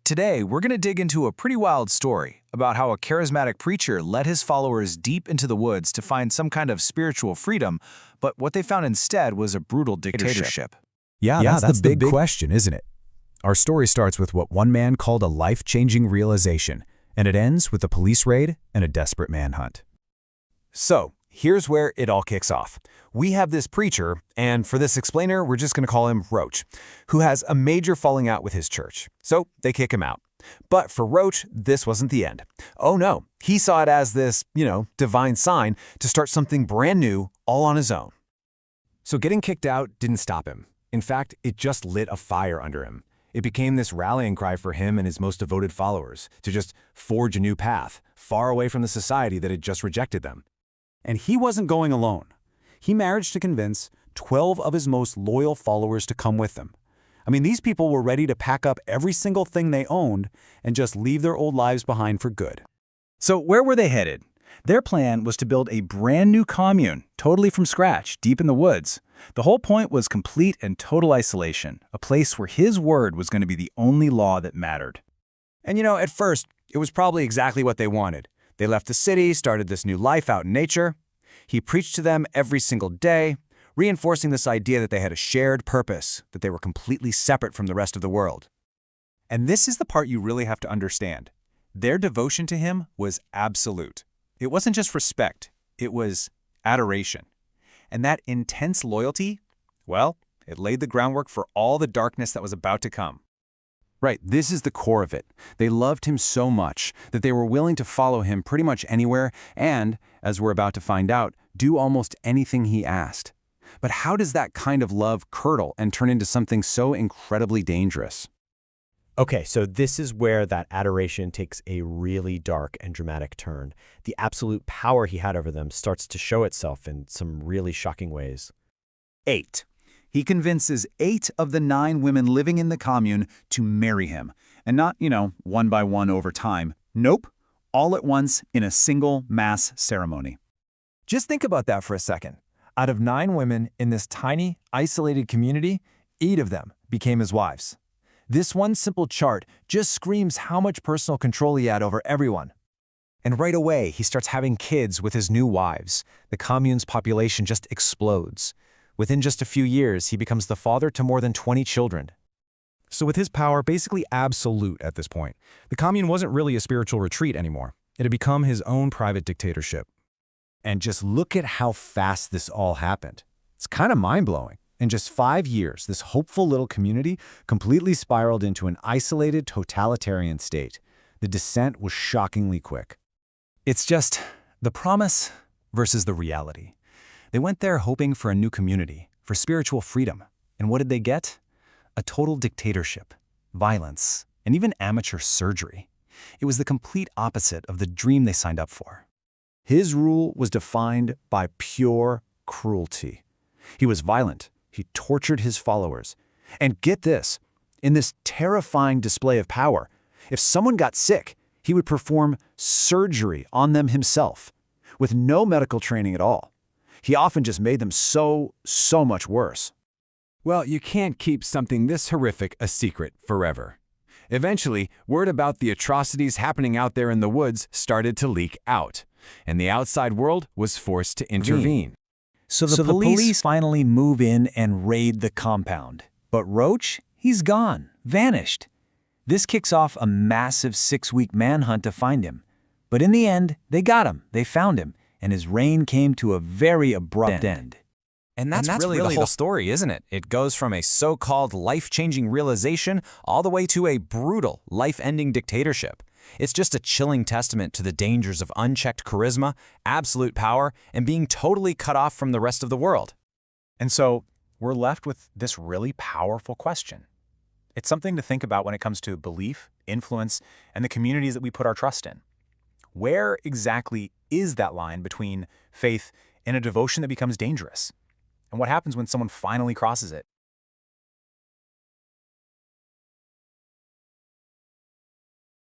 Today, we're going to dig into a pretty wild story about how a charismatic preacher led his followers deep into the woods to find some kind of spiritual freedom, but what they found instead was a brutal dictatorship. Yeah, that's the big question, isn't it? Our story starts with what one man called a life-changing realization, and it ends with a police raid and a desperate manhunt. So, here's where it all kicks off. We have this preacher, and for this explainer, we're just going to call him Roch, who has a major falling out with his church. So they kick him out. But for Roch, this wasn't the end. Oh no, he saw it as this, divine sign to start something brand new all on his own. So getting kicked out didn't stop him. In fact, it just lit a fire under him. It became this rallying cry for him and his most devoted followers to just forge a new path, far away from the society that had just rejected them. And he wasn't going alone. He managed to convince 12 of his most loyal followers to come with him. I mean, these people were ready to pack up every single thing they owned and just leave their old lives behind for good. So where were they headed? Their plan was to build a brand new commune, totally from scratch, deep in the woods. The whole point was complete and total isolation, a place where his word was going to be the only law that mattered. And at first, it was probably exactly what they wanted. They left the city, started this new life out in nature. He preached to them every single day, reinforcing this idea that they had a shared purpose, that they were completely separate from the rest of the world. And this is the part you really have to understand. Their devotion to him was absolute. It wasn't just respect, it was adoration. And that intense loyalty, well, it laid the groundwork for all the darkness that was about to come. Right, this is the core of it. They loved him so much that they were willing to follow him pretty much anywhere and, as we're about to find out, do almost anything he asked. But how does that kind of love curdle and turn into something so incredibly dangerous? Okay, so this is where that adoration takes a really dark and dramatic turn. The absolute power he had over them starts to show itself in some really shocking ways. 8. He convinces 8 of the 9 women living in the commune to marry him. And not, one by one over time. Nope, all at once in a single mass ceremony. Just think about that for a second. Out of 9 women in this tiny, isolated community, 8 of them became his wives. This one simple chart just screams how much personal control he had over everyone. And right away, he starts having kids with his new wives. The commune's population just explodes. Within just a few years, he becomes the father to more than 20 children. So with his power basically absolute at this point, the commune wasn't really a spiritual retreat anymore. It had become his own private dictatorship. And just look at how fast this all happened. It's kind of mind-blowing. In just 5 years, this hopeful little community completely spiraled into an isolated totalitarian state. The descent was shockingly quick. It's just the promise versus the reality. They went there hoping for a new community, for spiritual freedom. And what did they get? A total dictatorship, violence, and even amateur surgery. It was the complete opposite of the dream they signed up for. His rule was defined by pure cruelty. He was violent. He tortured his followers. And get this, in this terrifying display of power, if someone got sick, he would perform surgery on them himself, with no medical training at all. He often just made them so much worse. Well, you can't keep something this horrific a secret forever. Eventually, word about the atrocities happening out there in the woods started to leak out, and the outside world was forced to intervene. So the police finally move in and raid the compound. But Roch, he's gone, vanished. This kicks off a massive 6-week manhunt to find him. But in the end, they got him, they found him, and his reign came to a very abrupt end. And that's really the whole story, isn't it? It goes from a so-called life-changing realization all the way to a brutal, life-ending dictatorship. It's just a chilling testament to the dangers of unchecked charisma, absolute power, and being totally cut off from the rest of the world. And so we're left with this really powerful question. It's something to think about when it comes to belief, influence, and the communities that we put our trust in. Where exactly is that line between faith and a devotion that becomes dangerous? And what happens when someone finally crosses it?